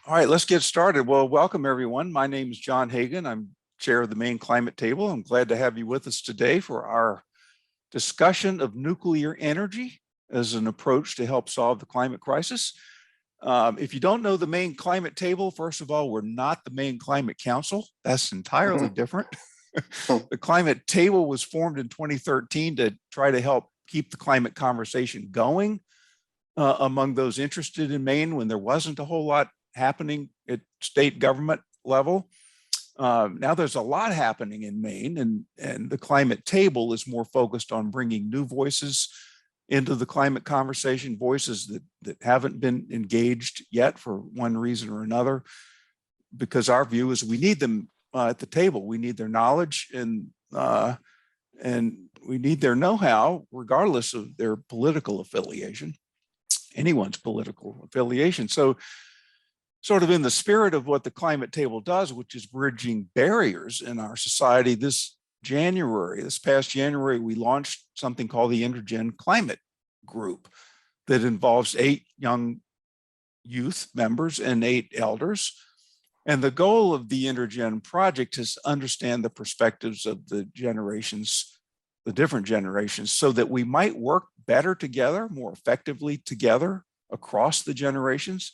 All right, let's get started. Well, welcome everyone. My name is John Hagan. I'm chair of the Maine Climate Table. I'm glad to have you with us today for our discussion of nuclear energy as an approach to help solve the climate crisis. If you don't know the Maine Climate Table, first of all, we're not the Maine Climate Council. That's entirely different. The Climate Table was formed in 2013 to try to help keep the climate conversation going among those interested in Maine when there wasn't a whole lot happening at state government level. Now there's a lot happening in Maine, and the Climate Table is more focused on bringing new voices into the climate conversation, voices that haven't been engaged yet for one reason or another, because our view is we need them at the table. We need their knowledge and we need their know-how, regardless of their political affiliation, anyone's political affiliation. So sort of in the spirit of what the Climate Table does, which is bridging barriers in our society, this past January, we launched something called the INTERGEN Climate Group that involves 8 young youth members and 8 elders. And the goal of the INTERGEN project is to understand the perspectives of the different generations, so that we might work better together, more effectively together across the generations.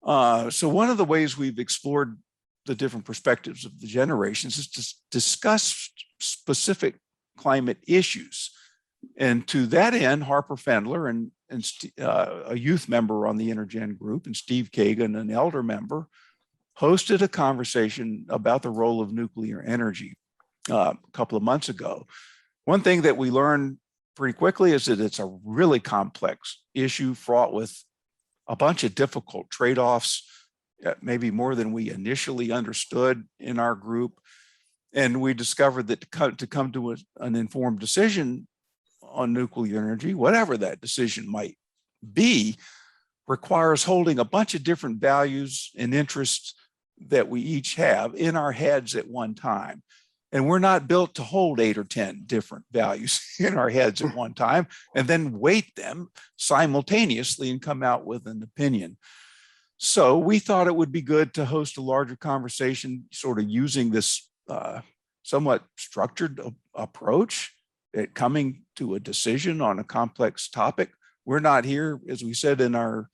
So one of the ways we've explored the different perspectives of the generations is to discuss specific climate issues. And to that end, Harper Fendler and a youth member on the INTERGEN group, and Steve Kagan, an elder member, hosted a conversation about the role of nuclear energy a couple of months ago. One thing that we learned pretty quickly is that it's a really complex issue, fraught with a bunch of difficult trade-offs, maybe more than we initially understood in our group. And we discovered that to come to an informed decision on nuclear energy, whatever that decision might be, requires holding a bunch of different values and interests that we each have in our heads at one time. And we're not built to hold 8 or 10 different values in our heads at one time and then weight them simultaneously and come out with an opinion. So we thought it would be good to host a larger conversation, sort of using this somewhat structured approach at coming to a decision on a complex topic. We're not here, as we said in our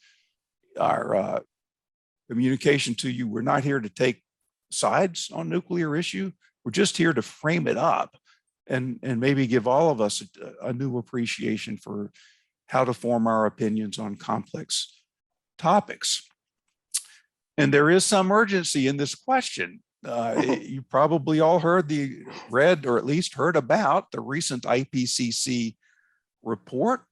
communication to you, we're not here to take sides on nuclear issue. We're just here to frame it up and maybe give all of us a new appreciation for how to form our opinions on complex topics. And there is some urgency in this question. You probably all read or at least heard about the recent IPCC report.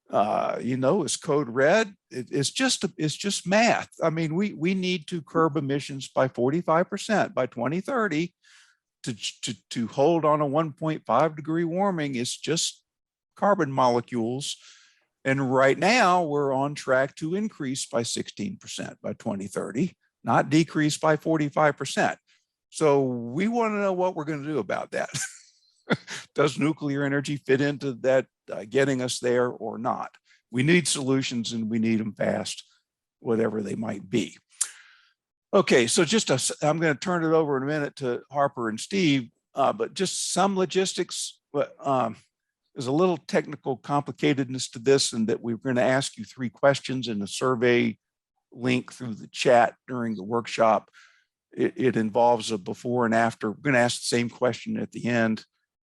It's code red. It's just math. I mean, we need to curb emissions by 45% by 2030. To hold on a 1.5 degree warming is just carbon molecules. And right now we're on track to increase by 16% by 2030, not decrease by 45%. So we want to know what we're going to do about that. Does nuclear energy fit into that, getting us there or not? We need solutions, and we need them fast, whatever they might be. Okay, so I'm going to turn it over in a minute to Harper and Steve, but just some logistics. There's a little technical complicatedness to this, and that we're going to ask you 3 questions in a survey link through the chat during the workshop. It involves a before and after. We're going to ask the same question at the end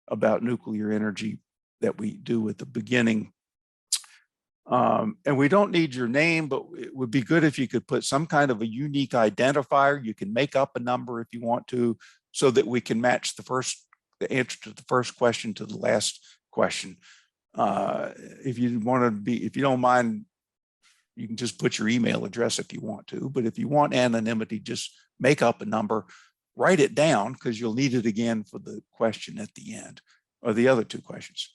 about nuclear energy that we do at the beginning. And we don't need your name, but it would be good if you could put some kind of a unique identifier. You can make up a number if you want to, so that we can match the answer to the first question to the last question. If you don't mind, you can just put your email address if you want to, but if you want anonymity, just make up a number, write it down, because you'll need it again for the question at the end, or the other 2 questions.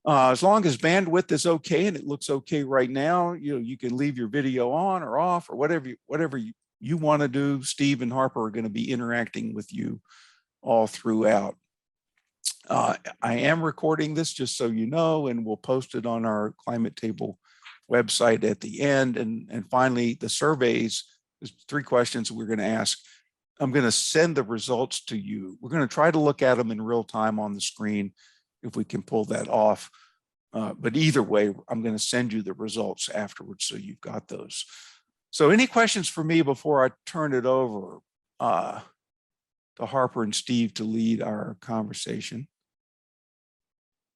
As long as bandwidth is okay, and it looks okay right now, you can leave your video on or off, or whatever you want to do. Steve and Harper are going to be interacting with you all throughout. I am recording this, just so you know, and we'll post it on our Climate Table website at the end. And finally, the surveys There's 3 questions we're going to ask. I'm going to send the results to you. We're going to try to look at them in real time on the screen if we can pull that off. But either way, I'm going to send you the results afterwards so you've got those. So any questions for me before I turn it over to Harper and Steve to lead our conversation?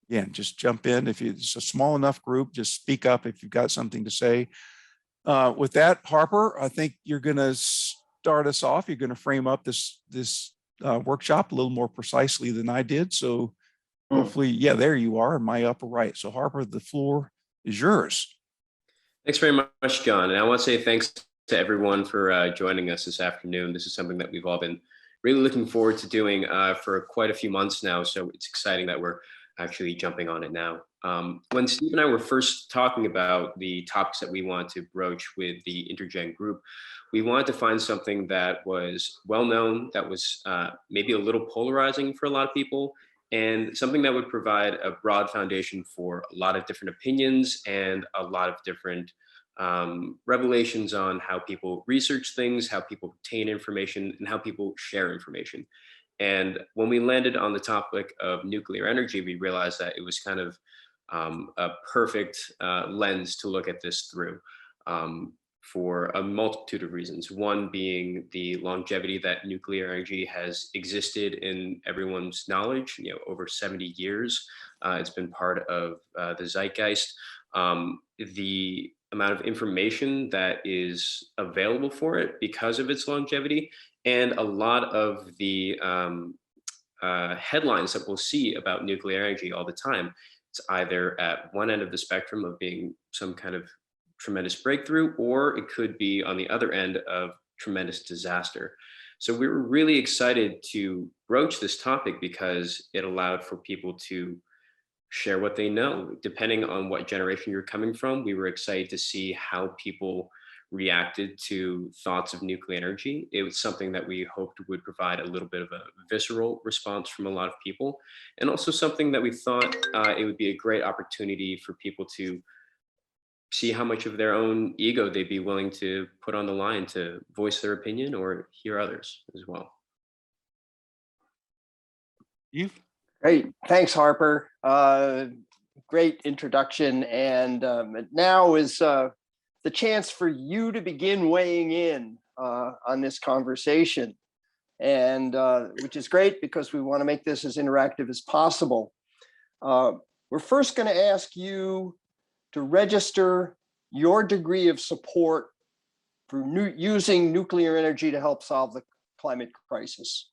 Again, just jump in. If it's a small enough group, just speak up if you've got something to say. With that, Harper, I think you're going to start us off. You're going to frame up this workshop a little more precisely than I did. So hopefully, yeah, there you are in my upper right. So Harper, the floor is yours. Thanks very much, John. And I want to say thanks to everyone for joining us this afternoon. This is something that we've all been really looking forward to doing for quite a few months now. So it's exciting that we're actually jumping on it now. When Steve and I were first talking about the topics that we want to broach with the INTERGEN group, we wanted to find something that was well-known, that was maybe a little polarizing for a lot of people, and something that would provide a broad foundation for a lot of different opinions and a lot of different revelations on how people research things, how people obtain information, and how people share information. And when we landed on the topic of nuclear energy, we realized that it was kind of a perfect lens to look at this through for a multitude of reasons. One being the longevity that nuclear energy has existed in everyone's knowledge, over 70 years. It's been part of the zeitgeist. The amount of information that is available for it because of its longevity, and a lot of the headlines that we'll see about nuclear energy all the time. It's either at one end of the spectrum of being some kind of tremendous breakthrough, or it could be on the other end of tremendous disaster. So we were really excited to broach this topic because it allowed for people to share what they know. Depending on what generation you're coming from, we were excited to see how people reacted to thoughts of nuclear energy. It was something that we hoped would provide a little bit of a visceral response from a lot of people, and also something that we thought it would be a great opportunity for people to see how much of their own ego they'd be willing to put on the line to voice their opinion or hear others as well. You? Great, thanks, Harper. Great introduction, and now is the chance for you to begin weighing in on this conversation, and which is great because we want to make this as interactive as possible. We're first going to ask you to register your degree of support for using nuclear energy to help solve the climate crisis.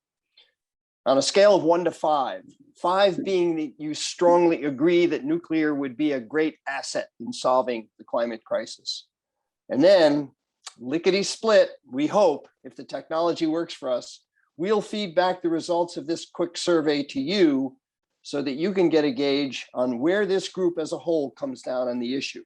On a scale of 1 to 5, 5 being that you strongly agree that nuclear would be a great asset in solving the climate crisis. And then, lickety split, we hope, if the technology works for us, we'll feed back the results of this quick survey to you so that you can get a gauge on where this group as a whole comes down on the issue.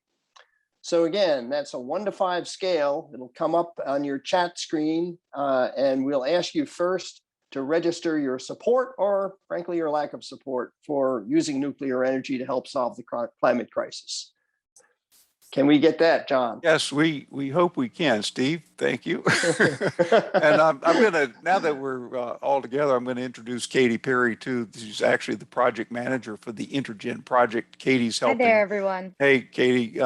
So again, that's a 1 to 5 scale. It'll come up on your chat screen, and we'll ask you first to register your support, or frankly, your lack of support for using nuclear energy to help solve the climate crisis. Can we get that, John? Yes, we hope we can, Steve. Thank you. And I'm going to, now that we're all together, I'm going to introduce Katie Perry too. She's actually the project manager for the INTERGEN project. Katie's helping. Hi there, everyone. Hey, Katie.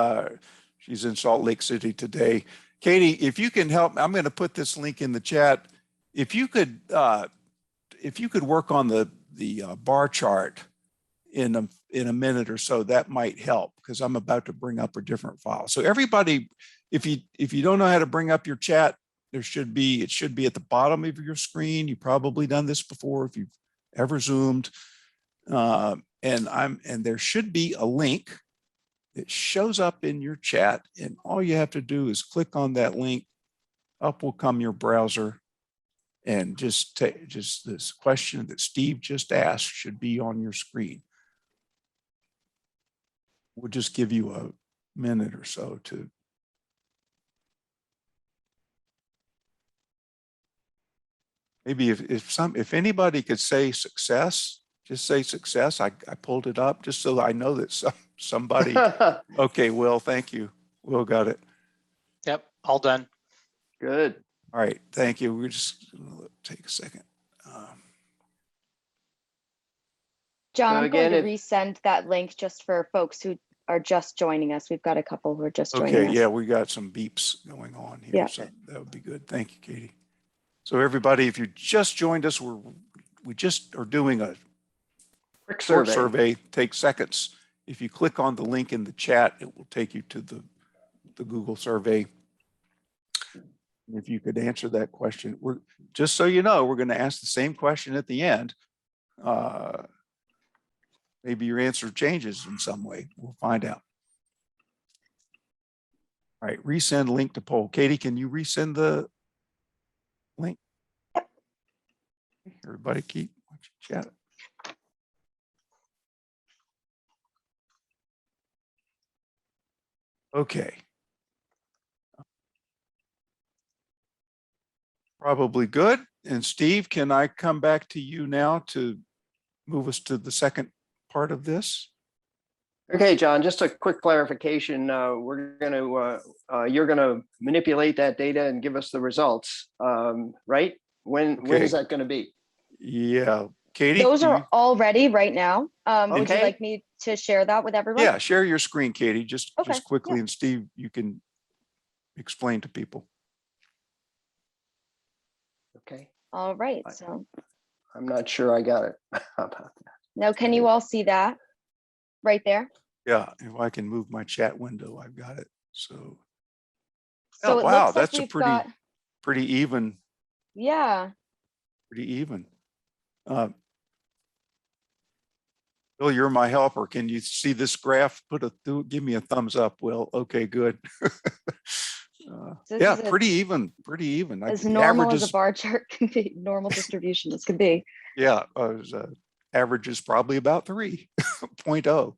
She's in Salt Lake City today. Katie, if you can help, I'm going to put this link in the chat. If you could work on the bar chart in a minute or so, that might help, because I'm about to bring up a different file. So everybody, if you don't know how to bring up your chat, it should be at the bottom of your screen. You've probably done this before if you've ever Zoomed, and there should be a link that shows up in your chat, and all you have to do is click on that link. Up will come your browser, and just this question that Steve just asked should be on your screen. We'll just give you a minute or so to. Maybe if anybody could say success, just say success. I pulled it up just so I know that somebody. Okay, Will, thank you. Will got it. Yep, all done. Good. All right, thank you. We're just gonna take a second. John, So I'm again, going to resend that link just for folks who are just joining us. We've got a couple who are just joining Okay, us. yeah, we got some beeps going on here, Yeah. so that would be good. Thank you, Katie. So everybody, if you just joined us, we just are doing a quick short survey. survey, take seconds. If you click on the link in the chat, it will take you to the Google survey. If you could answer that question, we're just so you know, we're going to ask the same question at the end. Maybe your answer changes in some way. We'll find out. All right, resend link to poll. Katie, can you resend the link? Yep. Everybody keep chat. Okay. Probably good. And Steve, can I come back to you now to move us to the second part of this? Okay, John, just a quick clarification. You're going to manipulate that data and give us the results, right? When Okay. is that going to be? Yeah, Katie. Those are all ready right now. Would you Okay. like me to share that with everyone? Yeah, share your screen, Katie, just Okay, quickly. yeah. And Steve, you can explain to people. Okay. All right. So I'm not sure I got it. How about that? now can you all see that right there? Yeah, if I can move my chat window, I've got it. So, So oh, it wow, looks like that's a we've pretty got, even, yeah. pretty even. Bill, you're my helper. Can you see this graph? Give me a thumbs up. Will. Okay, good. This Yeah, is pretty even, pretty even. as The normal average as a is, bar chart can be, normal distribution as can be. yeah, average is probably about 3.0.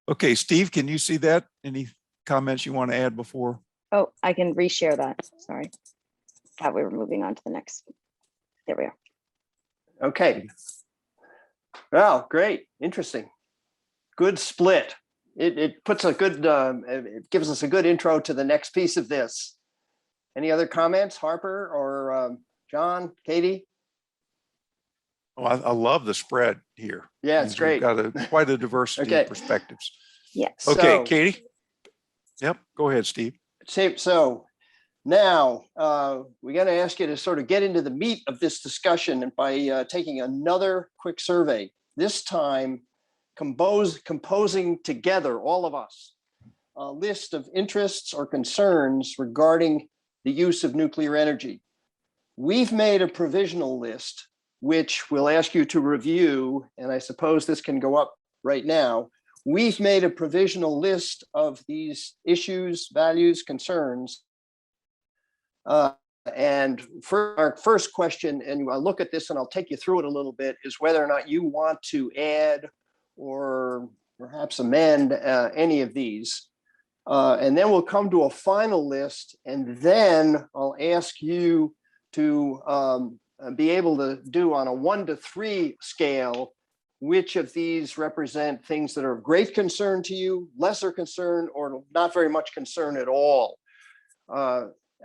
Okay, Steve, can you see that? Any comments you want to add before? Oh, I can reshare that. Sorry. Thought we were moving on to the next. There we are. Okay. Well, great. Interesting. Good split. It puts a good, it gives us a good intro to the next piece of this. Any other comments, Harper or John, Katie? Oh, I love the spread here. Yeah, it's We've great. got quite a diversity Okay. of perspectives. Yes. Okay, So- Katie. Yep, go ahead, Steve. So now we're going to ask you to sort of get into the meat of this discussion and by taking another quick survey, this time composing together, all of us, a list of interests or concerns regarding the use of nuclear energy. We've made a provisional list, which we'll ask you to review, and I suppose this can go up right now. We've made a provisional list of these issues, values, concerns. And for our first question, and I'll look at this and I'll take you through it a little bit, is whether or not you want to add or perhaps amend any of these. And then we'll come to a final list, and then I'll ask you to be able to do on a 1 to 3 scale which of these represent things that are of great concern to you, lesser concern, or not very much concern at all.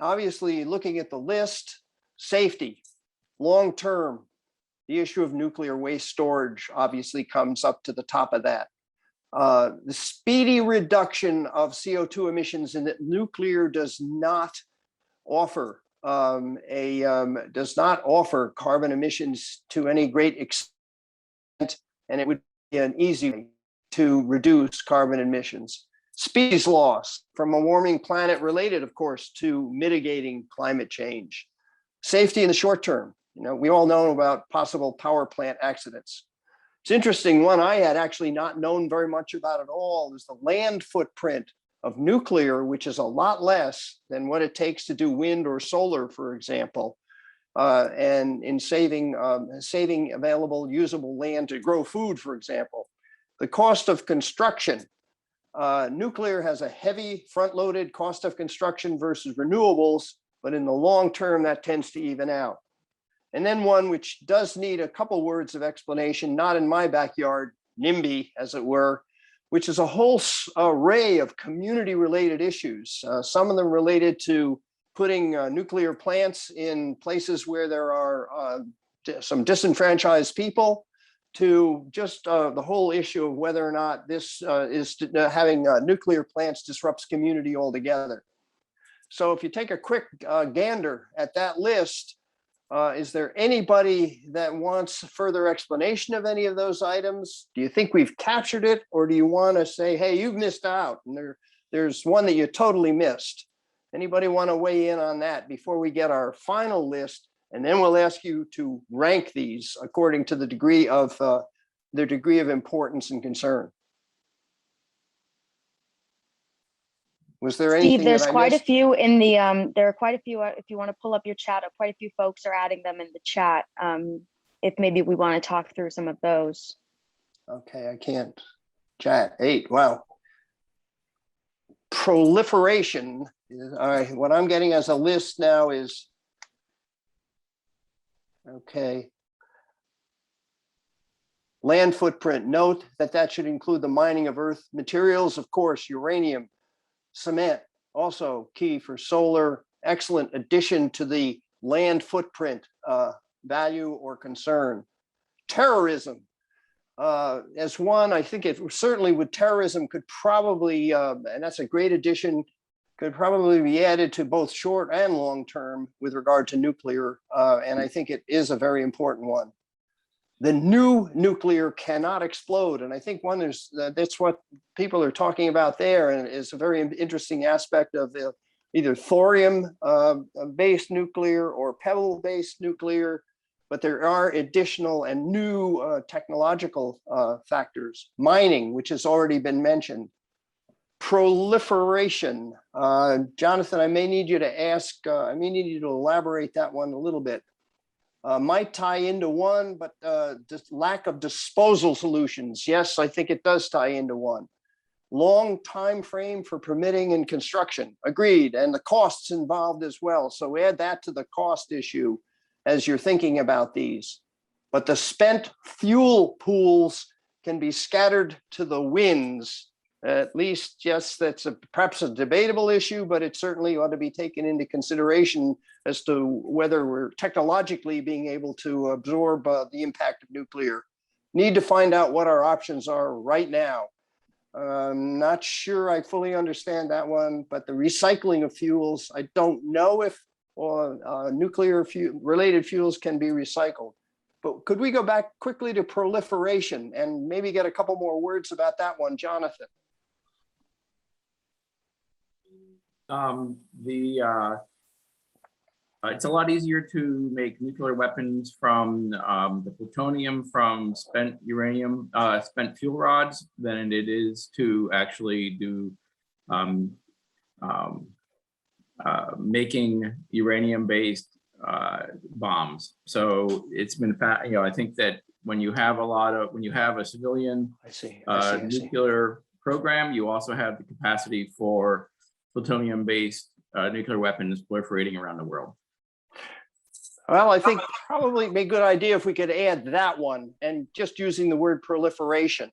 Obviously, looking at the list, safety, long-term, the issue of nuclear waste storage obviously comes up to the top of that. The speedy reduction of CO2 emissions, and that nuclear does not offer carbon emissions to any great extent, and it would be an easy way to reduce carbon emissions. Species loss from a warming planet related, of course, to mitigating climate change. Safety in the short term. You know, we all know about possible power plant accidents. It's interesting, one I had actually not known very much about at all is the land footprint of nuclear, which is a lot less than what it takes to do wind or solar, for example, and in saving available usable land to grow food, for example. The cost of construction. Nuclear has a heavy front-loaded cost of construction versus renewables, but in the long term, that tends to even out. And then one which does need a couple words of explanation, not in my backyard, NIMBY, as it were, which is a whole array of community-related issues, some of them related to putting nuclear plants in places where there are some disenfranchised people, to just the whole issue of whether or not this having nuclear plants disrupts community altogether. So if you take a quick gander at that list, is there anybody that wants further explanation of any of those items? Do you think we've captured it, or do you want to say, hey, you've missed out, and there's one that you totally missed? Anybody want to weigh in on that before we get our final list? And then we'll ask you to rank these according to the degree of their degree of importance and concern. Was there anything? Steve, there's that I quite a missed? few in the, there are quite a few, if you want to pull up your chat, quite a few folks are adding them in the chat. If maybe we want to talk through some of those. Okay, I can't. Chat, 8, wow. Proliferation, all right, what I'm getting as a list now is, okay. Land footprint, note that should include the mining of earth materials, of course, uranium, cement, also key for solar, excellent addition to the land footprint value or concern. Terrorism, as one, I think it certainly with terrorism could probably, and that's a great addition, could probably be added to both short and long term with regard to nuclear. And I think it is a very important one. The new nuclear cannot explode. And I think one is that's what people are talking about there. And it's a very interesting aspect of the either thorium based nuclear or pebble based nuclear. But there are additional and new technological factors. Mining, which has already been mentioned. Proliferation. Jonathan, I may need you to elaborate that one a little bit. Might tie into one, but just lack of disposal solutions. Yes, I think it does tie into one. Long time frame for permitting and construction. Agreed. And the costs involved as well. So add that to the cost issue as you're thinking about these. But the spent fuel pools can be scattered to the winds. At least, yes, that's perhaps a debatable issue, but it certainly ought to be taken into consideration as to whether we're technologically being able to absorb the impact of nuclear. Need to find out what our options are right now. Not sure I fully understand that one, but the recycling of fuels, I don't know if nuclear related fuels can be recycled. But could we go back quickly to proliferation and maybe get a couple more words about that one, Jonathan? It's a lot easier to make nuclear weapons from the plutonium from spent uranium, spent fuel rods than it is to actually do making uranium-based bombs. So it's been, I think that when you have a civilian nuclear program, you also have the capacity for plutonium-based nuclear weapons proliferating around the world. Well, I think probably be a good idea if we could add that one and just using the word proliferation.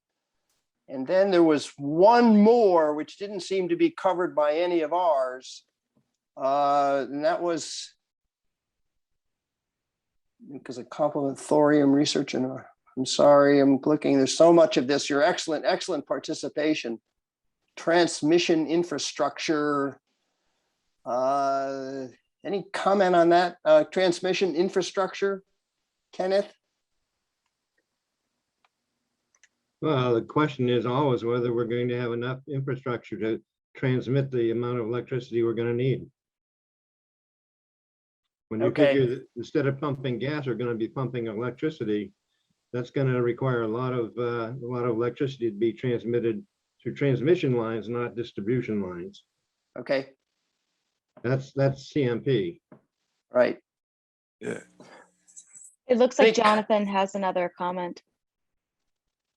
And then there was one more, which didn't seem to be covered by any of ours. And that was because of compliment thorium research. And I'm sorry, I'm looking, there's so much of this. Your excellent participation. Transmission infrastructure. Any comment on that transmission infrastructure, Kenneth? Well, the question is always whether we're going to have enough infrastructure to transmit the amount of electricity we're going to need. When you figure that instead of pumping gas, we're going to be pumping electricity, that's going to require a lot of electricity to be transmitted through transmission lines, not distribution lines. Okay. That's CMP. Right. Yeah. It looks like Jonathan has another comment.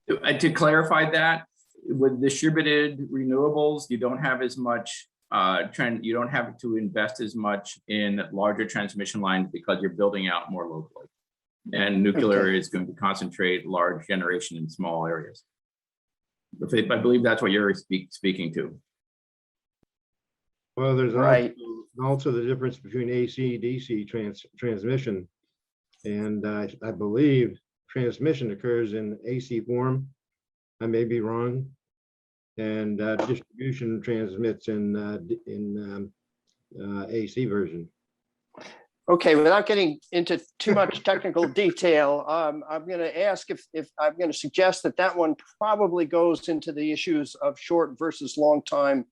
To clarify that, with distributed renewables, you don't have as much you don't have to invest as much in larger transmission lines because you're building out more locally. And nuclear is going to concentrate large generation in small areas. I believe that's what you're speaking to. Well, there's Right. also the difference between AC, DC transmission. And I believe transmission occurs in AC form. I may be wrong. And distribution transmits in AC version. Okay, without getting into too much technical detail, I'm going to ask if I'm going to suggest that one probably goes into the issues of short versus long time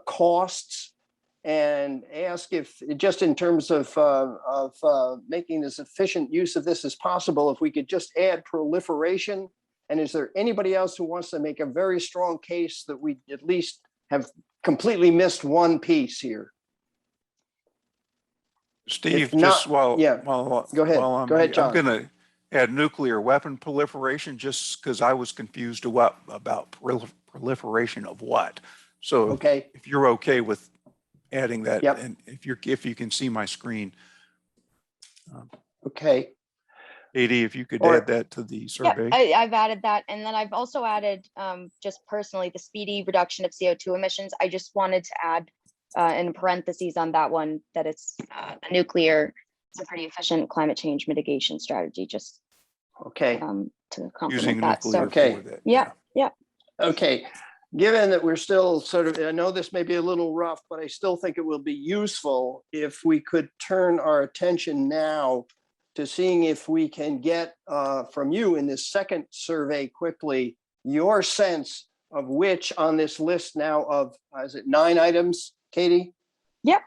costs, and ask if, just in terms of making as efficient use of this as possible, if we could just add proliferation. And is there anybody else who wants to make a very strong case that we at least have completely missed one piece here? Steve, If not, just while yeah, go ahead. while Go ahead, John. I'm going to add nuclear weapon proliferation, just because I was confused about proliferation of what. So Okay. if you're okay with adding that, Yep. and if you can see my screen, Okay. Katie, if you could Or- add that to the Yeah, survey. I've added that. And then I've also added just personally the speedy reduction of CO2 emissions. I just wanted to add in parentheses on that one that it's a nuclear, it's a pretty efficient climate change mitigation strategy, just Okay. to complement Using that. So nuclear Okay. for that. yeah. Okay. Given that we're still sort of, I know this may be a little rough, but I still think it will be useful if we could turn our attention now to seeing if we can get from you in this second survey quickly, your sense of which on this list now of, is it 9 items, Katie? Yep.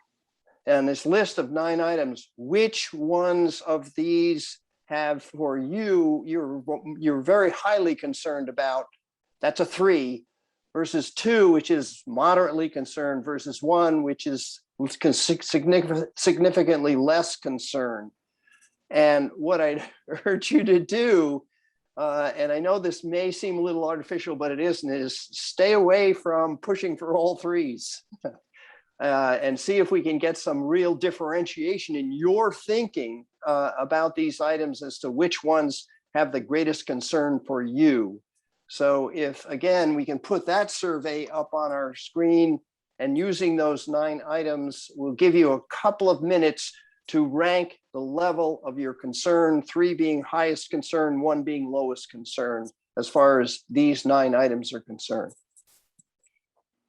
And this list of 9 items, which ones of these have for you, you're very highly concerned about? That's a 3 versus 2, which is moderately concerned, versus 1, which is significantly less concerned. And what I urge you to do, and I know this may seem a little artificial, but it isn't, is stay away from pushing for all 3s and see if we can get some real differentiation in your thinking about these items as to which ones have the greatest concern for you. So if, again, we can put that survey up on our screen, and using those 9 items, we'll give you a couple of minutes to rank the level of your concern, 3 being highest concern, 1 being lowest concern, as far as these 9 items are concerned.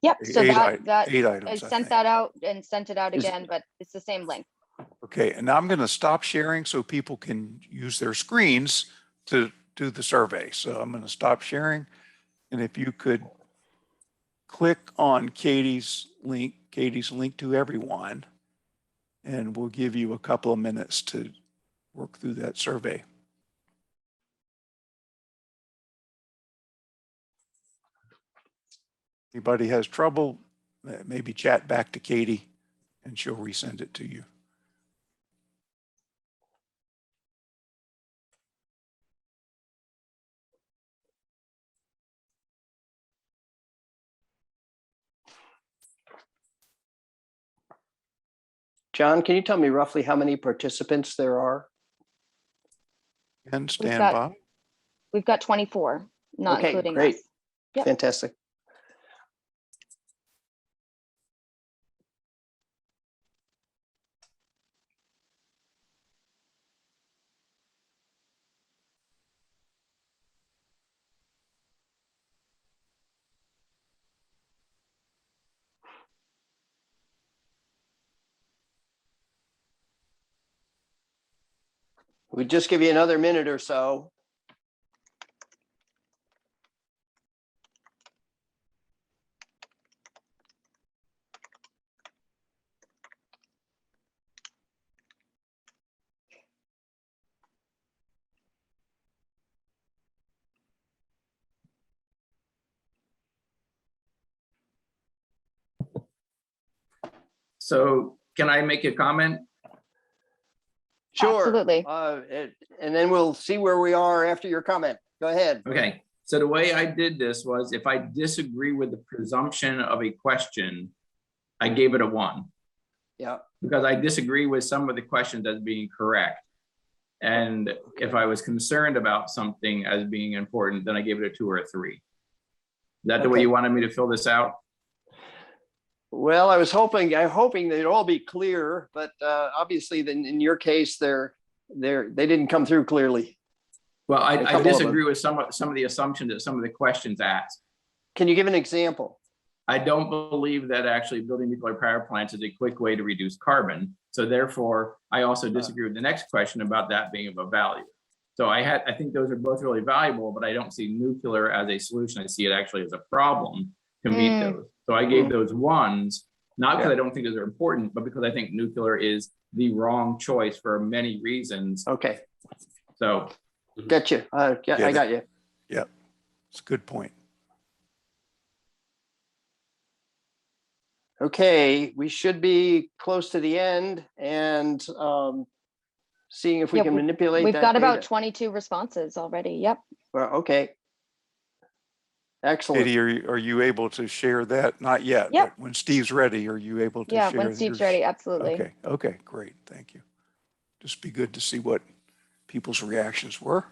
Yep. So Eight that items, I I sent think. that out and sent it out Is- again, but it's the same link. Okay, and now I'm going to stop sharing so people can use their screens to do the survey. So I'm going to stop sharing. And if you could click on Katie's link to everyone, and we'll give you a couple of minutes to work through that survey. Anybody has trouble, maybe chat back to Katie and she'll resend it to you. John, can you tell me roughly how many participants there are? And stand got- by. We've got 24, not Okay, including great. us. Yep. Fantastic. We'll just give you another minute or so. So can I make a comment? Sure. Absolutely. And then we'll see where we are after your comment. Go ahead. Okay, so the way I did this was if I disagree with the presumption of a question, I gave it a 1. Yeah. Because I disagree with some of the questions as being correct. And if I was concerned about something as being important, then I gave it a 2 or a 3. Is that the way Okay. you wanted me to fill this out? Well, I'm hoping they'd all be clear, but obviously then in your case, they didn't come through clearly. Well, A I couple of disagree them. with some of the assumptions that some of the questions asked. Can you give an example? I don't believe that actually building nuclear power plants is a quick way to reduce carbon. So therefore, I also disagree with the next question about that being of a value. So I think those are both really valuable, but I don't see nuclear as a solution. I see it actually as a problem to meet those. So I gave those ones, not because I don't think those are important, but because I think nuclear is the wrong choice for many reasons. Okay, So get you. I got you. Yep, it's a good point. Okay, we should be close to the end and seeing if we Yeah, can manipulate We've that got about data. 22 responses already. Yep. Well, okay. Excellent. Katie, are you able to share that? Not yet, Yep. but when Steve's ready, are you able to Yeah, share? when Steve's yours? ready, absolutely. Okay, okay, great, thank you. Just be good to see what people's reactions were.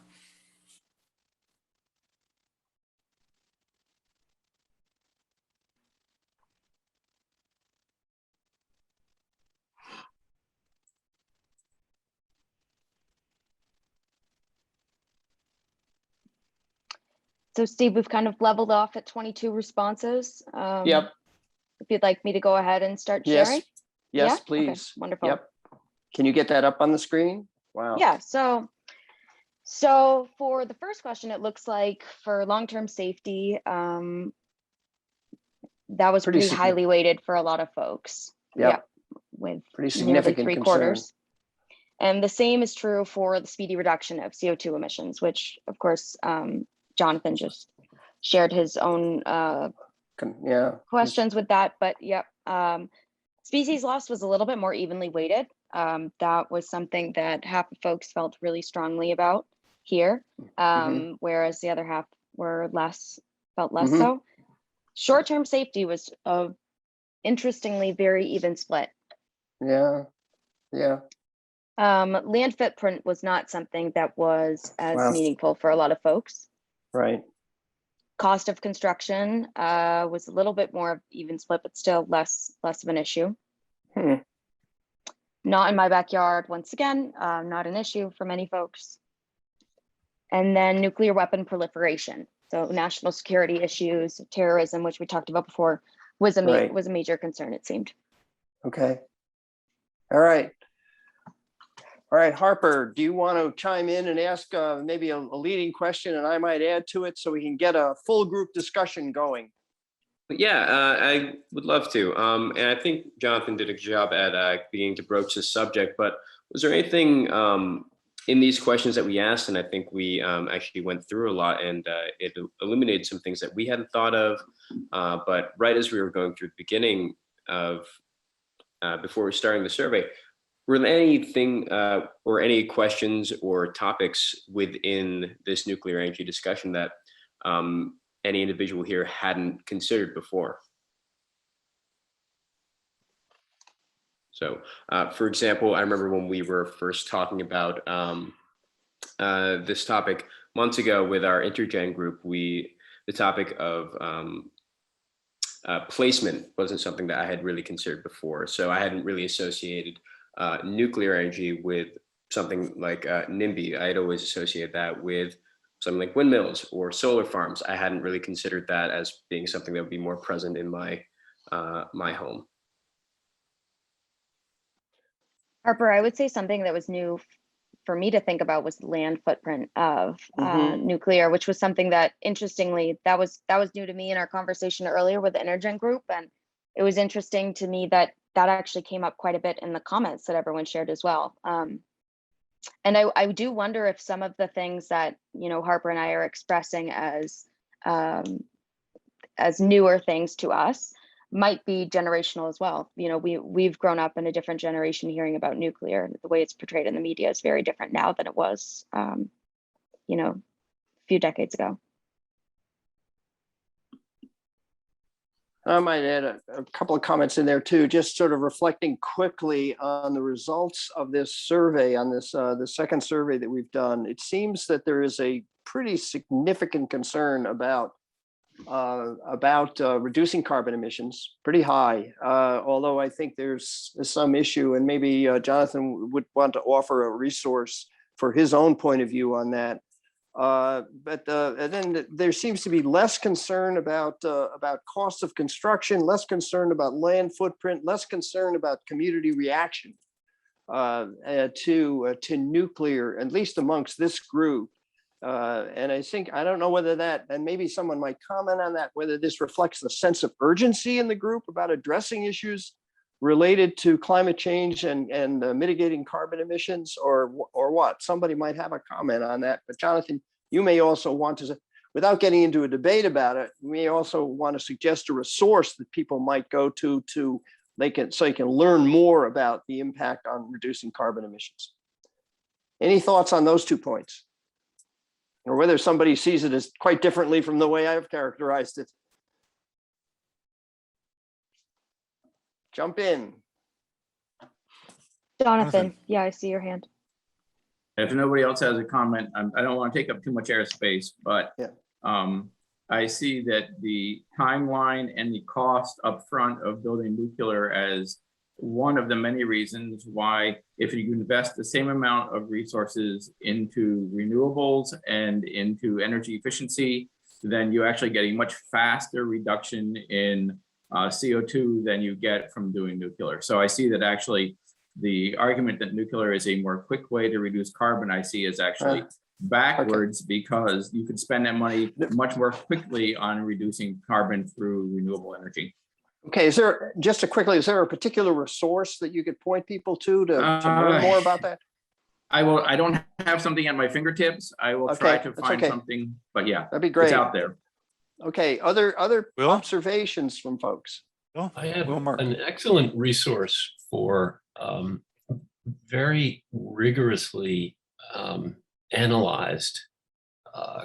So Steve, we've kind of leveled off at 22 responses. Yep. If you'd like me to go ahead and start Yes. sharing. Yes, Yeah? Okay, please. wonderful. Yep. Can you get that up on the screen? Wow. Yeah, so for the first question, it looks like for long-term safety, that was Pretty pretty highly weighted for a lot of folks. Yep. With Pretty nearly significant 3/4. And the same is true for the speedy reduction of CO2 emissions, which of course, Jonathan just shared his own Yeah. questions with that, but yep. Species loss was a little bit more evenly weighted. That was something that half of folks felt really strongly about here, whereas the other half felt less so. Short-term safety was interestingly very even split. Yeah. Yeah. Land footprint was not something that was as meaningful for a lot of folks. Right. Cost of construction was a little bit more of even split, but still less of an issue. Not in my backyard, once again, not an issue for many folks. And then nuclear weapon proliferation. So national security issues, terrorism, which we talked about before, was a major concern, it seemed. Okay. All right. All right, Harper, do you want to chime in and ask maybe a leading question, and I might add to it so we can get a full group discussion going? Yeah, I would love to. And I think Jonathan did a good job at beginning to broach this subject, but was there anything in these questions that we asked, and I think we actually went through a lot, and it illuminated some things that we hadn't thought of, but right as we were going through the beginning of, before we were starting the survey, were there anything or any questions or topics within this nuclear energy discussion that any individual here hadn't considered before? So, for example, I remember when we were first talking about this topic months ago with our INTERGEN group, the topic of placement wasn't something that I had really considered before. So I hadn't really associated nuclear energy with something like NIMBY. I had always associated that with something like windmills or solar farms. I hadn't really considered that as being something that would be more present in my my home. Harper, I would say something that was new for me to think about was the land footprint of nuclear, which was something that, interestingly, that was new to me in our conversation earlier with the INTERGEN group, and it was interesting to me that actually came up quite a bit in the comments that everyone shared as well. And I do wonder if some of the things that Harper and I are expressing as newer things to us might be generational as well. We've grown up in a different generation hearing about nuclear. The way it's portrayed in the media is very different now than it was, a few decades ago. I might add a couple of comments in there too, just sort of reflecting quickly on the results of this survey, on this the second survey that we've done. It seems that there is a pretty significant concern about about reducing carbon emissions, pretty high. Although I think there's some issue, and maybe Jonathan would want to offer a resource for his own point of view on that. And then there seems to be less concern about cost of construction, less concern about land footprint, less concern about community reaction to nuclear, at least amongst this group. And I don't know whether that, and maybe someone might comment on that, whether this reflects the sense of urgency in the group about addressing issues related to climate change and mitigating carbon emissions, or what. Somebody might have a comment on that. But Jonathan, you may also want to, without getting into a debate about it, you may also want to suggest a resource that people might go to so they can learn more about the impact on reducing carbon emissions. Any thoughts on those 2 points? Or whether somebody sees it as quite differently from the way I've characterized it? Jump in. Jonathan, yeah, I see your hand. If nobody else has a comment, I don't want to take up too much airspace, but Yeah. I see that the timeline and the cost upfront of building nuclear as one of the many reasons why, if you invest the same amount of resources into renewables and into energy efficiency, then you actually get a much faster reduction in CO2 than you get from doing nuclear. So I see that actually the argument that nuclear is a more quick way to reduce carbon, I see is actually backwards, because you can spend that money much more quickly on reducing carbon through renewable energy. Okay, is there, just to quickly, is there a particular resource that you could point people to learn more about that? I don't have something at my fingertips. I will try to find something, but yeah, that'd be great. It's out there. Okay, other Will? observations from folks? Well, I have Mark. an excellent resource for very rigorously analyzed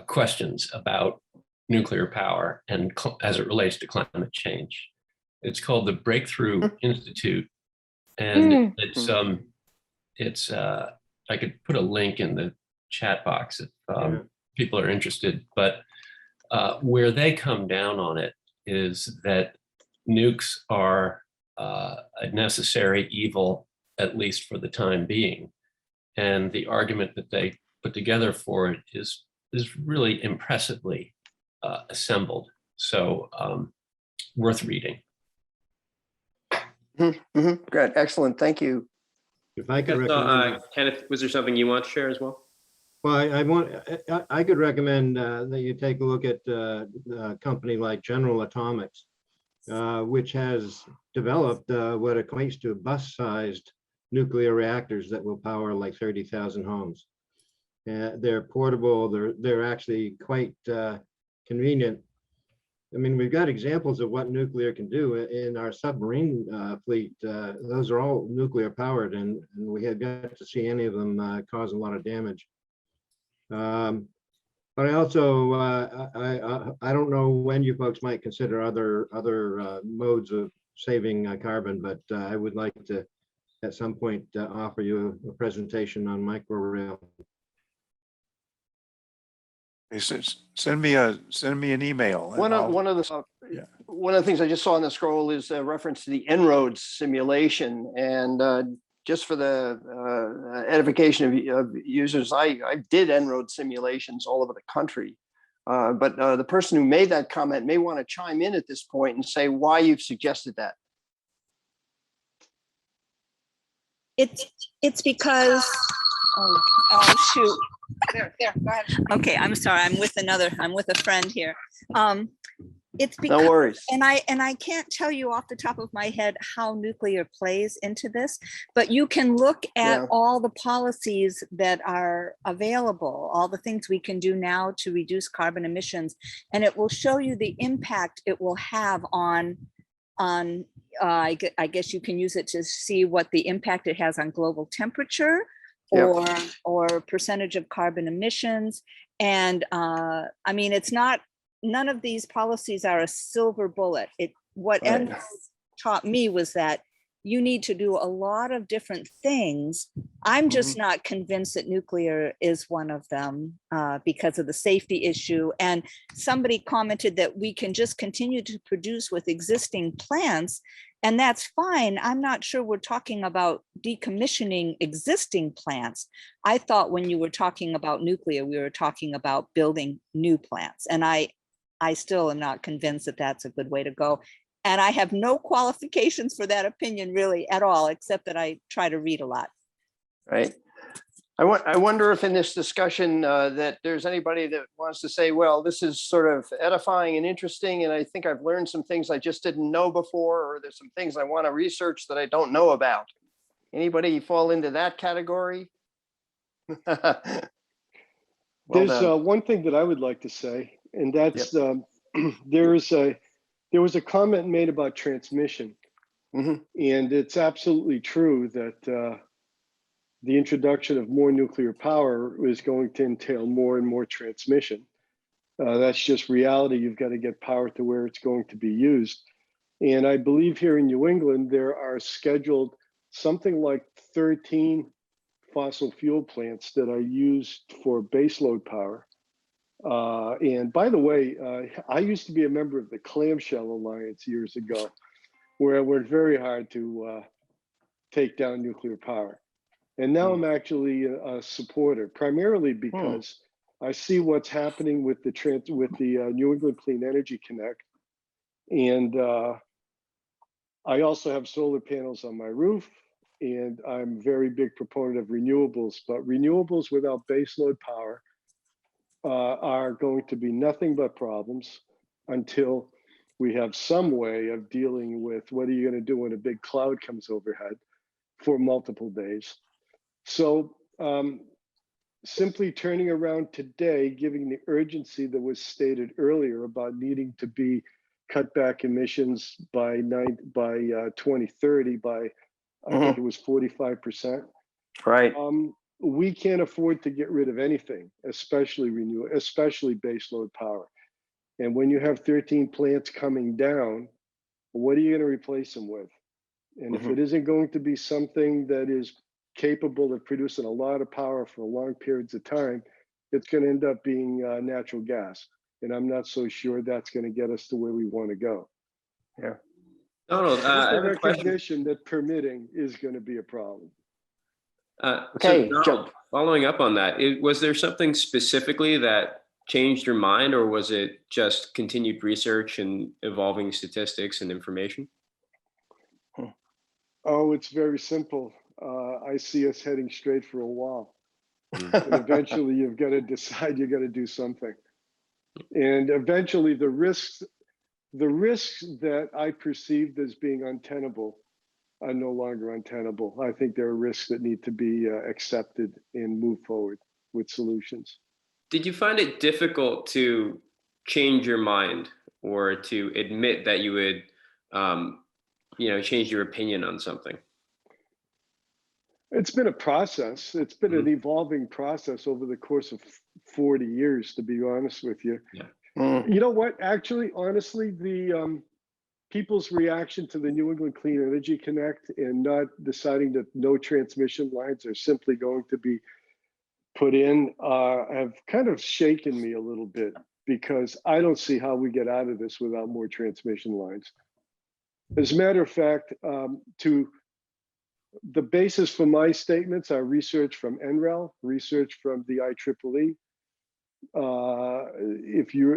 questions about nuclear power and as it relates to climate change. It's called the Breakthrough Institute, and it's I could put a link in the chat box if people are interested, but where they come down on it is that nukes are a necessary evil, at least for the time being. And the argument that they put together for it is really impressively assembled. So worth reading. Good, excellent, thank you. If I could recommend, Kenneth, was there something you want to share as well? well, I could recommend that you take a look at a company like General Atomics, which has developed what equates to bus-sized nuclear reactors that will power like 30,000 homes. They're portable. They're actually quite convenient. I mean, we've got examples of what nuclear can do in our submarine fleet. Those are all nuclear powered, and we have yet to see any of them cause a lot of damage. But I also, I don't know when you folks might consider other modes of saving carbon, but I would like to, at some point, offer you a presentation on microrail. Send me an email. One of the things I just saw on the scroll is a reference to the En-ROADS simulation, and just for the edification of users, I did En-ROADS simulations all over the country, but the person who made that comment may want to chime in at this point and say why you've suggested that. It's because oh shoot. There, go ahead. Okay, I'm sorry. I'm with a friend here. It's because, no worries. And I can't tell you off the top of my head how nuclear plays into this, but you can look at all the policies that are available, all the things we can do now to reduce carbon emissions, and it will show you the impact it will have on I guess you can use it to see what the impact it has on global temperature, or percentage of carbon emissions. And I mean, it's not, none of these policies are a silver bullet. What En-ROADS taught me was that you need to do a lot of different things. I'm just not convinced that nuclear is one of them because of the safety issue. And somebody commented that we can just continue to produce with existing plants, and that's fine. I'm not sure we're talking about decommissioning existing plants. I thought when you were talking about nuclear, we were talking about building new plants. And I still am not convinced that that's a good way to go. And I have no qualifications for that opinion really at all, except that I try to read a lot. Right. I wonder if in this discussion that there's anybody that wants to say, well, this is sort of edifying and interesting, and I think I've learned some things I just didn't know before, or there's some things I want to research that I don't know about. Anybody fall into that category? Well There's done. one thing that I would like to say, and that's there was a comment made about transmission, and it's absolutely true that the introduction of more nuclear power is going to entail more and more transmission. That's just reality. You've got to get power to where it's going to be used. And I believe here in New England, there are scheduled something like 13 fossil fuel plants that are used for baseload power. And by the way, I used to be a member of the Clamshell Alliance years ago, where I worked very hard to take down nuclear power. And now I'm actually a supporter, primarily because I see what's happening with the New England Clean Energy Connect. And I also have solar panels on my roof, and I'm a very big proponent of renewables, but renewables without baseload power are going to be nothing but problems until we have some way of dealing with what are you going to do when a big cloud comes overhead for multiple days. So simply turning around today, giving the urgency that was stated earlier about needing to be cut back emissions by 2030 by, I think it was 45%. Right. We can't afford to get rid of anything, especially baseload power. And when you have 13 plants coming down, what are you going to replace them with? And if it isn't going to be something that is capable of producing a lot of power for long periods of time, it's going to end up being natural gas. And I'm not so sure that's going to get us to where we want to go. Yeah. Donald, I have a question. Recognition that permitting is going to be a problem. Okay, so Donald, following up on that, was there something specifically that changed your mind, or was it just continued research and evolving statistics and information? Oh, it's very simple. I see us heading straight for a wall. And eventually you've got to decide you're going to do something. And eventually the risks that I perceived as being untenable are no longer untenable. I think there are risks that need to be accepted and move forward with solutions. Did you find it difficult to change your mind or to admit that you would, change your opinion on something? It's been a process. It's been an evolving process over the course of 40 years, to be honest with you. Yeah. You know what? Actually, honestly, the people's reaction to the New England Clean Energy Connect and not deciding that no transmission lines are simply going to be put in have kind of shaken me a little bit, because I don't see how we get out of this without more transmission lines. As a matter of fact, the basis for my statements are research from NREL, research from the IEEE.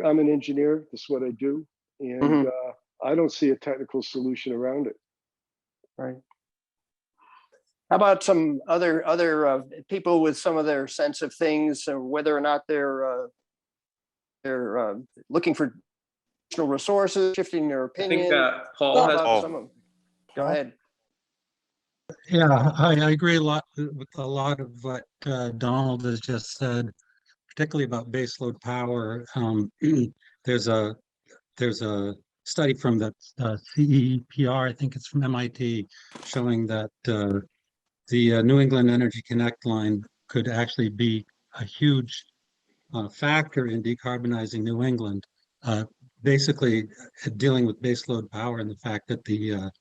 I'm an engineer, that's what I do. And I don't see a technical solution around it. Right. How about some other people with some of their sense of things, or whether or not they're looking for additional resources, shifting their I opinion? think Paul has. Some of them. Go ahead. Yeah, I agree a lot with a lot of what Donald has just said, particularly about baseload power. There's a study from the CEPR, I think it's from MIT, showing that the New England Energy Connect line could actually be a huge factor in decarbonizing New England. Basically, dealing with baseload power and the fact that the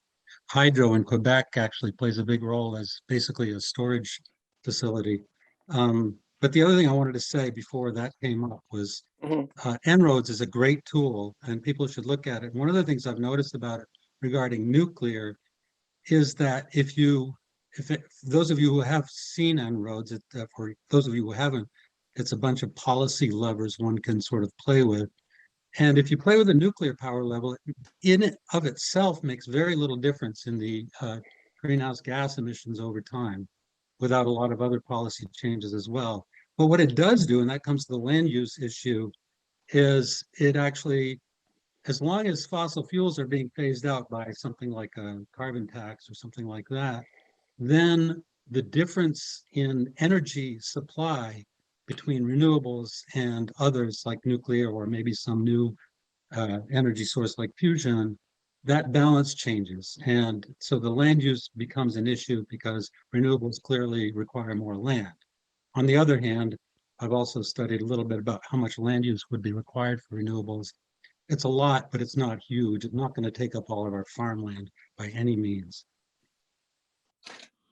hydro in Quebec actually plays a big role as basically a storage facility. But the other thing I wanted to say before that came up was Mhm. En-ROADS is a great tool and people should look at it. One of the things I've noticed about it regarding nuclear is that those of you who have seen En-ROADS, for those of you who haven't, it's a bunch of policy levers one can sort of play with. And if you play with a nuclear power level, in it of itself makes very little difference in the greenhouse gas emissions over time, without a lot of other policy changes as well. But what it does do, and that comes to the land use issue, is it actually, as long as fossil fuels are being phased out by something like a carbon tax or something like that, then the difference in energy supply between renewables and others like nuclear or maybe some new energy source like fusion, that balance changes. And so the land use becomes an issue because renewables clearly require more land. On the other hand, I've also studied a little bit about how much land use would be required for renewables. It's a lot, but it's not huge. It's not going to take up all of our farmland by any means.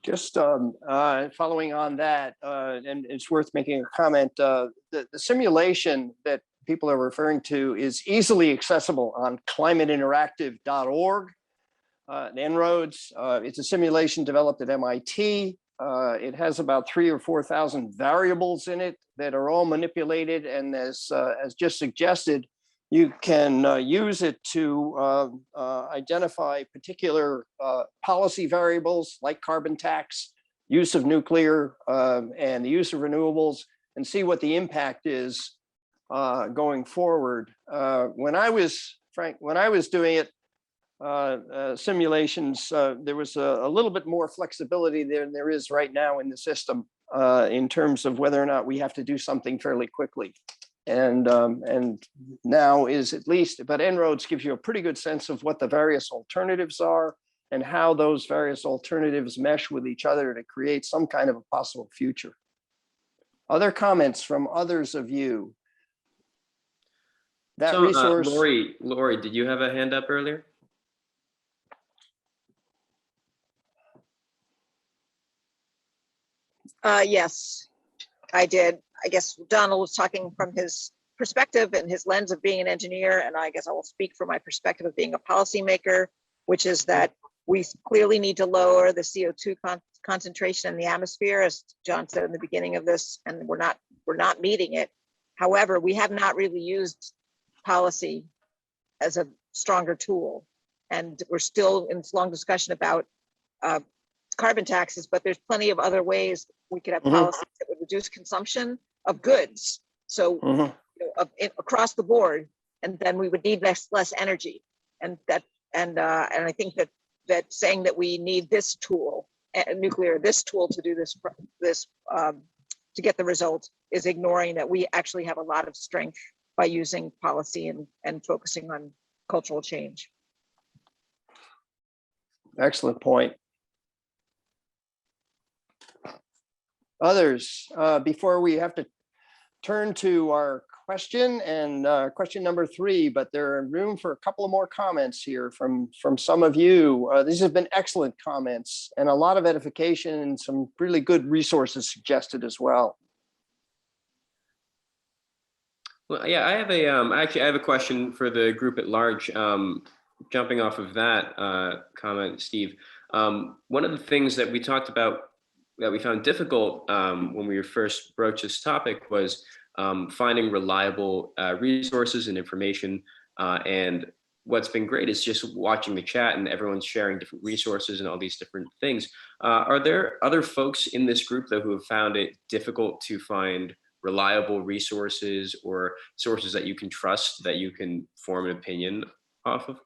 Just following on that, and it's worth making a comment, the simulation that people are referring to is easily accessible on climateinteractive.org. En-ROADS, it's a simulation developed at MIT. It has about 3,000 or 4,000 variables in it that are all manipulated, and as just suggested, you can use it to identify particular policy variables like carbon tax, use of nuclear, and the use of renewables, and see what the impact is going forward. When I was doing it, simulations, there was a little bit more flexibility there than there is right now in the system in terms of whether or not we have to do something fairly quickly. And now is at least, but En-ROADS gives you a pretty good sense of what the various alternatives are and how those various alternatives mesh with each other to create some kind of a possible future. Other comments from others of you? That So, resource. Lori, did you have a hand up earlier? Yes, I did. I guess Donald was talking from his perspective and his lens of being an engineer, and I guess I will speak from my perspective of being a policymaker, which is that we clearly need to lower the CO2 concentration in the atmosphere, as John said in the beginning of this, and we're not meeting it. However, we have not really used policy as a stronger tool, and we're still in this long discussion about carbon taxes, but there's plenty of other ways we could have policies that would reduce consumption of goods. So across the board, and then we would need less energy. And I think that saying that we need this tool, this tool to do this to get the result, is ignoring that we actually have a lot of strength by using policy and focusing on cultural change. Excellent point. Others, before we have to turn to our question and question number 3, but there are room for a couple of more comments here from some of you. These have been excellent comments and a lot of edification and some really good resources suggested as well. Well, yeah, I have actually I have a question for the group at large. Jumping off of that comment, Steve, one of the things that we talked about that we found difficult when we first broached this topic was finding reliable resources and information. And what's been great is just watching the chat and everyone's sharing different resources and all these different things. Are there other folks in this group though who have found it difficult to find reliable resources or sources that you can trust, that you can form an opinion off of?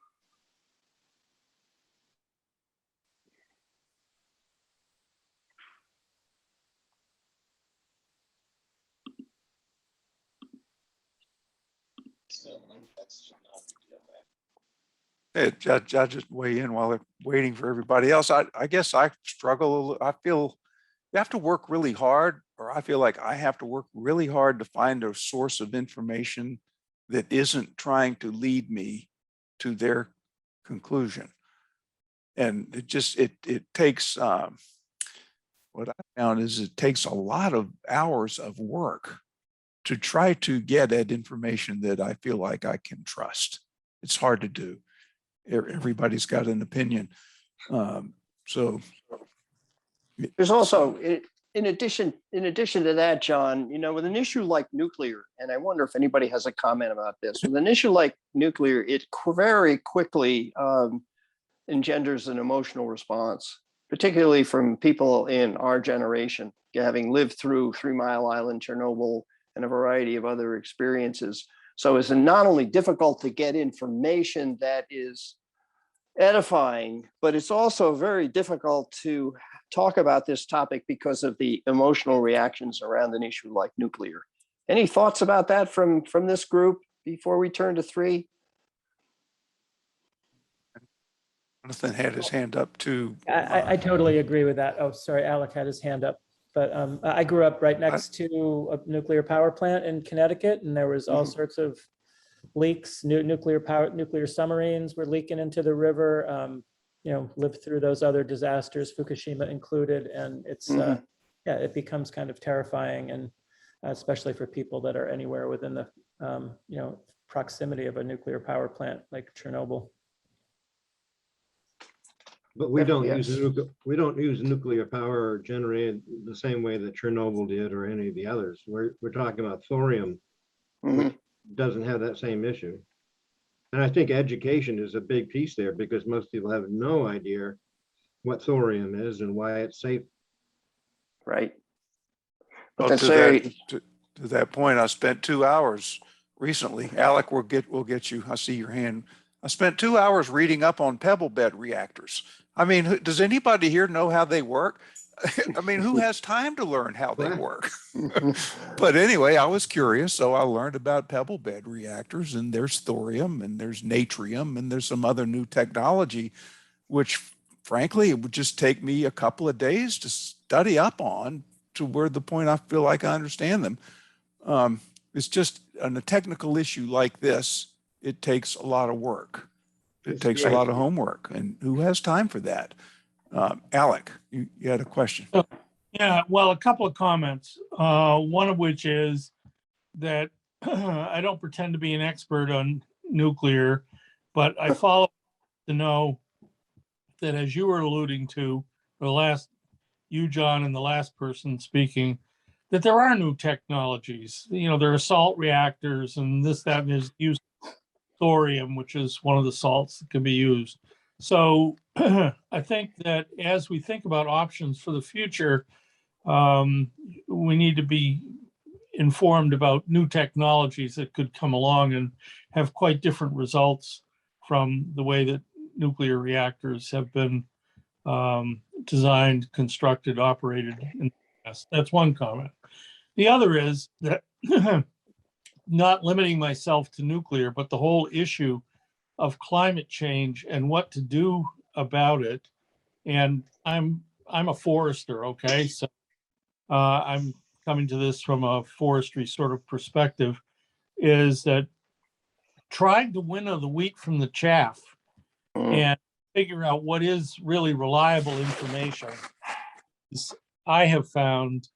Hey, I'll just weigh in while they're waiting for everybody else. I guess I struggle. I feel you have to work really hard, or I feel like I have to work really hard to find a source of information that isn't trying to lead me to their conclusion. And it takes, what I found is it takes a lot of hours of work to try to get at information that I feel like I can trust. It's hard to do. Everybody's got an opinion. So There's also, in addition to that, John, with an issue like nuclear, and I wonder if anybody has a comment about this, with an issue like nuclear, it very quickly engenders an emotional response, particularly from people in our generation, having lived through 3 Mile Island, Chernobyl, and a variety of other experiences. So it's not only difficult to get information that is edifying, but it's also very difficult to talk about this topic because of the emotional reactions around an issue like nuclear. Any thoughts about that from this group before we turn to 3? Jonathan had his hand up too. I totally agree with that. Oh, sorry, Alec had his hand up. But I grew up right next to a nuclear power plant in Connecticut, and there was all sorts of leaks. Nuclear submarines were leaking into the river. Lived through those other disasters, Fukushima included, and it's it becomes kind of terrifying, and especially for people that are anywhere within the proximity of a nuclear power plant like Chernobyl. But we don't use nuclear power generated the same way that Chernobyl did or any of the others. We're talking about thorium, which doesn't have that same issue. And I think education is a big piece there because most people have no idea what thorium is and why it's safe. Right. Well, to that point, I spent 2 hours recently. Alec, we'll get you. I see your hand. I spent 2 hours reading up on pebble bed reactors. I mean, does anybody here know how they work? I mean, who has time to learn how they work? But anyway, I was curious, so I learned about pebble bed reactors, and there's thorium, and there's natrium, and there's some other new technology, which frankly, it would just take me a couple of days to study up on to where the point I feel like I understand them. It's just on a technical issue like this, it takes a lot of work. It takes a lot of homework, and who has time for that? Alec, you had a question. Yeah, well, a couple of comments. One of which is that I don't pretend to be an expert on nuclear, but I follow to know that, as you were alluding to, you, John, and the last person speaking, that there are new technologies. There are salt reactors and this, that, and there's used thorium, which is one of the salts that can be used. So I think that as we think about options for the future, we need to be informed about new technologies that could come along and have quite different results from the way that nuclear reactors have been designed, constructed, operated in the past. That's one comment. The other is that not limiting myself to nuclear, but the whole issue of climate change and what to do about it. And I'm a forester, okay? So I'm coming to this from a forestry sort of perspective, is that trying to winnow the wheat from the chaff and figure out what is really reliable information is, I have found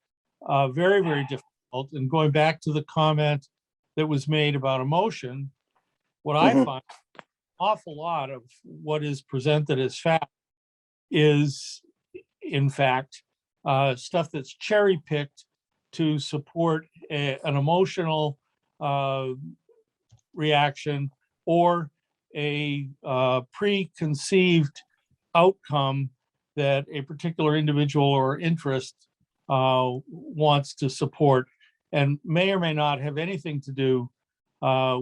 very, very difficult. And going back to the comment that was made about emotion, what I find an awful lot of what is presented as fact is, in fact, stuff that's cherry picked to support an emotional reaction or a preconceived outcome that a particular individual or interest wants to support, and may or may not have anything to do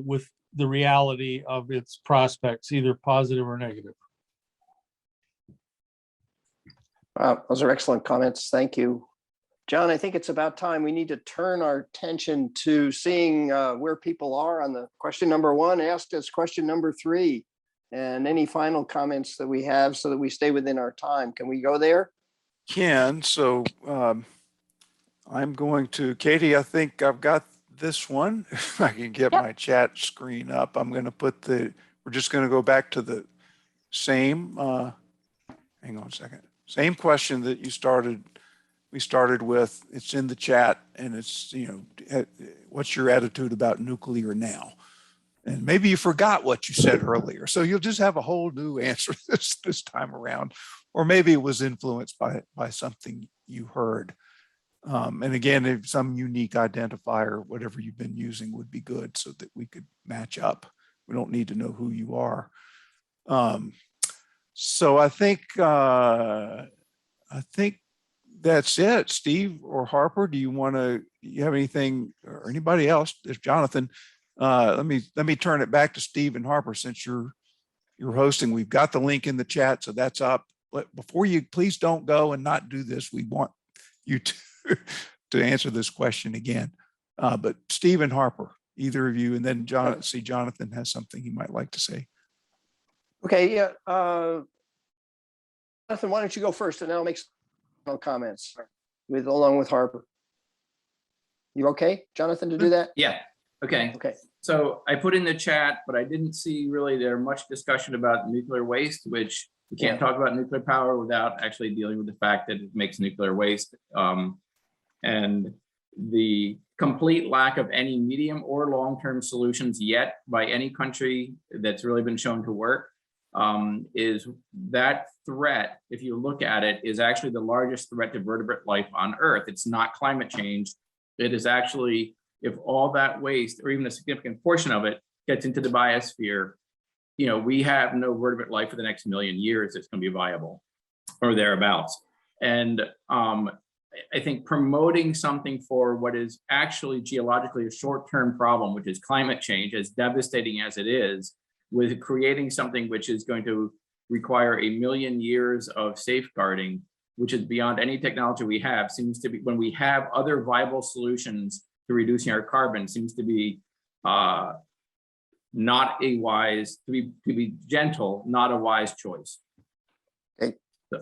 with the reality of its prospects, either positive or negative. Wow, those are excellent comments. Thank you. John, I think it's about time we need to turn our attention to seeing where people are on the question number 1 asked as question number 3, and any final comments that we have so that we stay within our time. Can we go there? So I'm going to, Katie, I think I've got this one. If I can get my chat screen up, I'm going to put we're just going to go back to the same hang on a second. Same question that we started with. It's in the chat, and it's, what's your attitude about nuclear now? And maybe you forgot what you said earlier. So you'll just have a whole new answer this time around. Or maybe it was influenced by something you heard. And again, if some unique identifier, whatever you've been using would be good so that we could match up. We don't need to know who you are. So I think that's it. Steve or Harper, do you have anything, or anybody else? There's Jonathan. Let me turn it back to Steve and Harper since you're hosting. We've got the link in the chat, so that's up. But before you, please don't go and not do this. We want you to answer this question again. But Steve and Harper, either of you, and then Jonathan has something he might like to say. Okay, yeah. Jonathan, why don't you go first, and then I'll make some comments along with Harper. You okay, Jonathan, to do that? Yeah. Okay. Okay. So I put in the chat, but I didn't see really there much discussion about nuclear waste, which we can't talk about nuclear power without actually dealing with the fact that it makes nuclear waste. And the complete lack of any medium or long-term solutions yet by any country that's really been shown to work is that threat, if you look at it, is actually the largest threat to vertebrate life on Earth. It's not climate change. It is actually, if all that waste, or even a significant portion of it, gets into the biosphere, we have no vertebrate life for the next million years that's going to be viable or thereabouts. And I think promoting something for what is actually geologically a short-term problem, which is climate change, as devastating as it is, with creating something which is going to require 1 million years of safeguarding, which is beyond any technology we have, seems to be, when we have other viable solutions to reducing our carbon, seems to be not a wise, to be gentle, not a wise choice. Okay.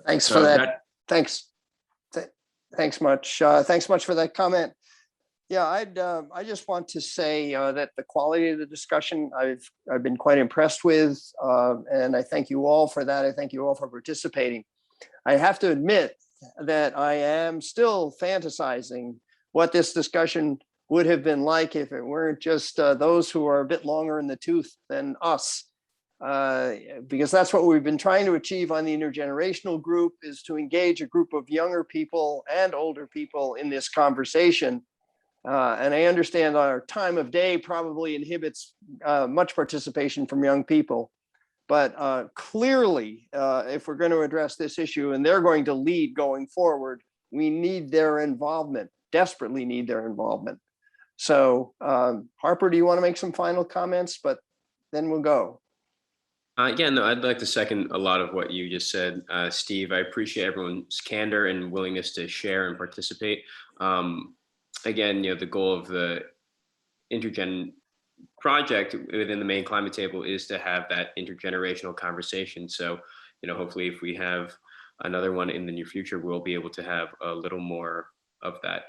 Thanks for that. Thanks. Thanks much. Thanks much for that comment. Yeah, I just want to say that the quality of the discussion I've been quite impressed with, and I thank you all for that. I thank you all for participating. I have to admit that I am still fantasizing what this discussion would have been like if it weren't just those who are a bit longer in the tooth than us. Because that's what we've been trying to achieve on the intergenerational group, is to engage a group of younger people and older people in this conversation. And I understand our time of day probably inhibits much participation from young people. But clearly, if we're going to address this issue and they're going to lead going forward, we need their involvement, desperately need their involvement. So Harper, do you want to make some final comments? But then we'll go. Yeah, no, I'd like to second a lot of what you just said, Steve. I appreciate everyone's candor and willingness to share and participate. Again, the goal of the INTERGEN project within the main climate table is to have that intergenerational conversation. So, hopefully if we have another one in the near future, we'll be able to have a little more of that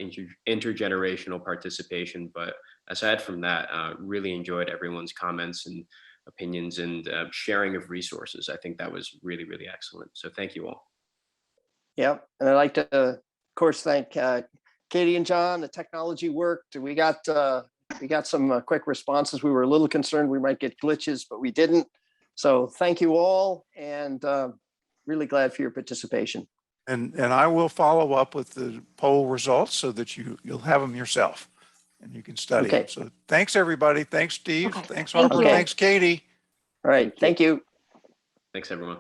intergenerational participation. But aside from that, really enjoyed everyone's comments and opinions and sharing of resources. I think that was really, really excellent. So thank you all. Yeah, and I'd like to, of course, thank Katie and John. The technology worked. We got some quick responses. We were a little concerned we might get glitches, but we didn't. So thank you all, and really glad for your participation. And I will follow up with the poll results so that you'll have them yourself and you can study them. So thanks everybody. Thanks Steve. Thanks Harper. Thanks Katie. All right. Thank you. Thanks everyone.